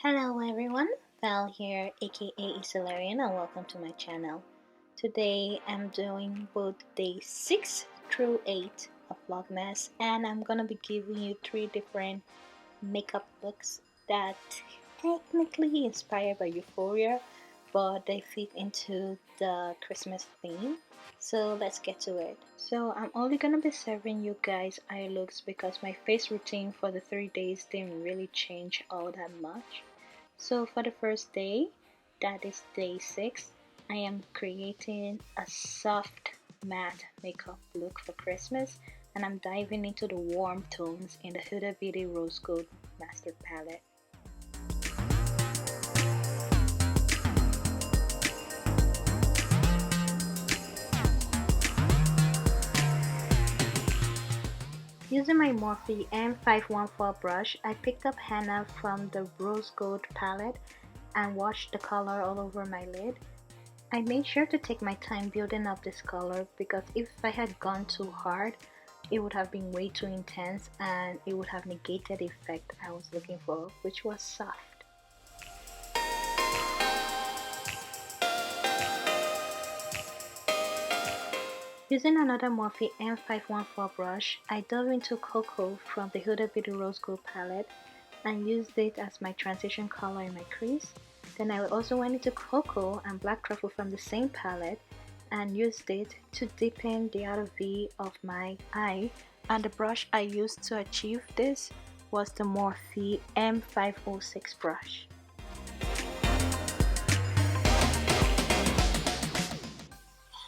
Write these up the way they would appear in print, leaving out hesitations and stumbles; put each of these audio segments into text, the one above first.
Hello everyone, Val here, aka Isolarian, and welcome to my channel. Today I'm doing both day 6 through 8 of VLOGMAS, and I'm gonna be giving you 3 different makeup looks that technically inspired by Euphoria, but they fit into the Christmas theme. So let's get to it. So I'm only gonna be serving you guys eye looks because my face routine for the 3 days didn't really change all that much. So for the first day, that is day 6, I am creating a soft matte makeup look for Christmas, and I'm diving into the warm tones in the Huda Beauty Rose Gold Master Palette. Using my Morphe M514 brush, I picked up henna from the Rose Gold palette and washed the color all over my lid. I made sure to take my time building up this color because if I had gone too hard, it would have been way too intense and it would have negated the effect I was looking for, which was soft. Using another Morphe M514 brush, I dove into Cocoa from the Huda Beauty Rose Gold palette and used it as my transition color in my crease. Then I also went into Cocoa and Black Truffle from the same palette and used it to deepen the outer V of my eye, and the brush I used to achieve this was the Morphe M506 brush.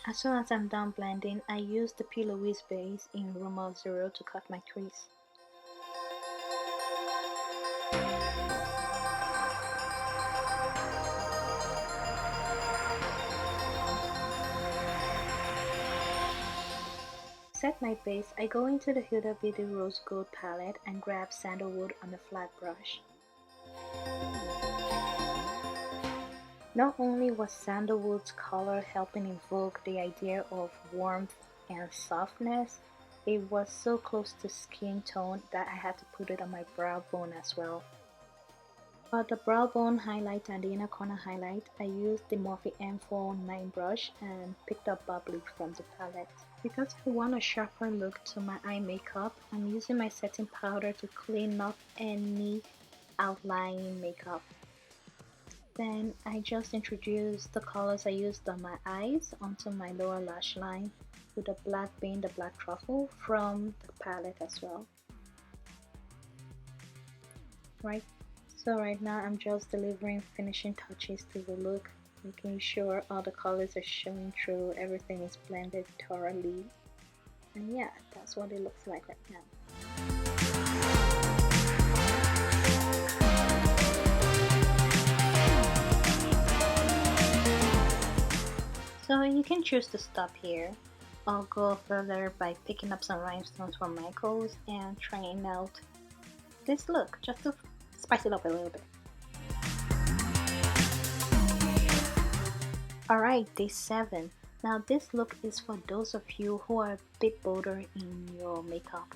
As soon as I'm done blending, I use the P. Louise base in Rumor 0 to cut my crease. Set my base, I go into the Huda Beauty Rose Gold palette and grab Sandalwood on a flat brush. Not only was Sandalwood's color helping evoke the idea of warmth and softness, it was so close to skin tone that I had to put it on my brow bone as well. For the brow bone highlight and the inner corner highlight, I used the Morphe M409 brush and picked up Bubbly from the palette. Because I want a sharper look to my eye makeup, I'm using my setting powder to clean up any outlying makeup. Then I just introduced the colors I used on my eyes onto my lower lash line, with the black being the Black Truffle from the palette as well. So right now I'm just delivering finishing touches to the look, making sure all the colors are showing through, everything is blended thoroughly, and yeah, that's what it looks like right now. So you can choose to stop here. I'll go further by picking up some rhinestones from Michaels and trying out this look just to spice it up a little bit. Alright, day 7. Now this look is for those of you who are a bit bolder in your makeup,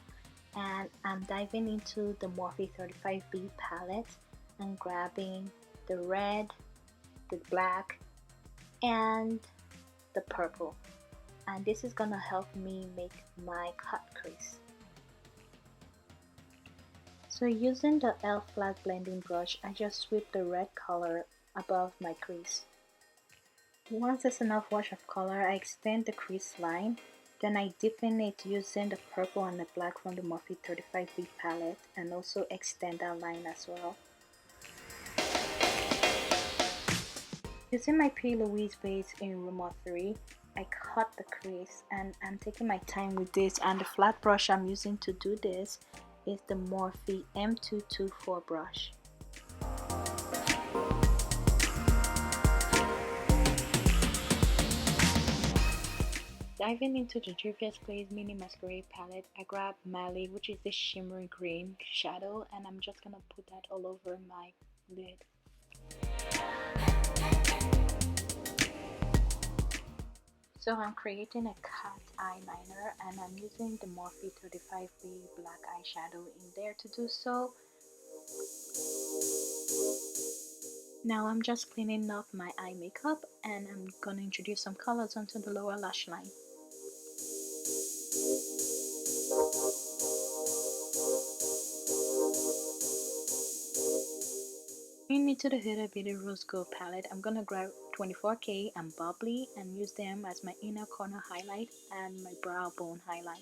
and I'm diving into the Morphe 35B palette and grabbing the red, the black, and the purple, and this is gonna help me make my cut crease. So using the e.l.f. flat blending brush, I just sweep the red color above my crease. Once there's enough wash of color, I extend the crease line, then I deepen it using the purple and the black from the Morphe 35B palette and also extend that line as well. Using my P. Louise base in Rumor 3, I cut the crease, and I'm taking my time with this, and the flat brush I'm using to do this is the Morphe M224 brush. Diving into the Juvia's Glaze Mini Masquerade palette, I grab Mali, which is this shimmery green shadow, and I'm just gonna put that all over my lid. So I'm creating a cat eyeliner, and I'm using the Morphe 35B black eyeshadow in there to do so. Now I'm just cleaning up my eye makeup and I'm gonna introduce some colors onto the lower lash line. Going into the Huda Beauty Rose Gold palette, I'm gonna grab 24K and Bubbly and use them as my inner corner highlight and my brow bone highlight.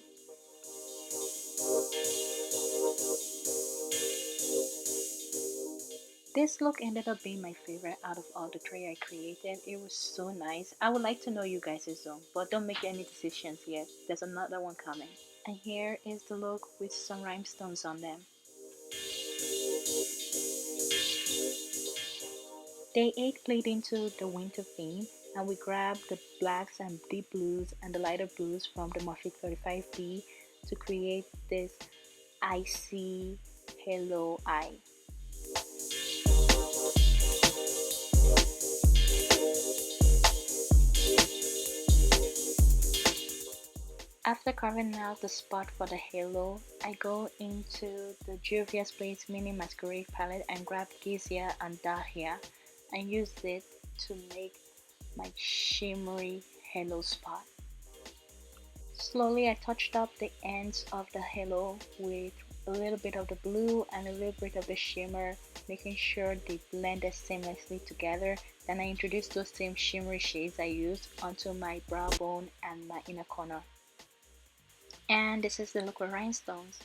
This look ended up being my favorite out of all the three I created. It was so nice. I would like to know you guys' though, but don't make any decisions yet. There's another one coming. And here is the look with some rhinestones on them. Day 8 played into the winter theme, and we grabbed the blacks and deep blues and the lighter blues from the Morphe 35B to create this icy halo eye. After carving out the spot for the halo, I go into the Juvia's Place Mini Masquerade palette and grab Gizia and Dahlia and use it to make my shimmery halo spot. Slowly I touched up the ends of the halo with a little bit of the blue and a little bit of the shimmer, making sure they blended seamlessly together. Then I introduced those same shimmery shades I used onto my brow bone and my inner corner. And this is the look with rhinestones.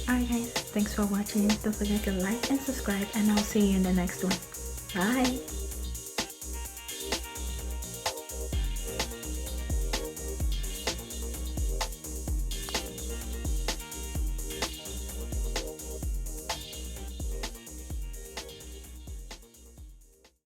Alright guys, thanks for watching. Don't forget to like and subscribe, and I'll see you in the next one. Bye!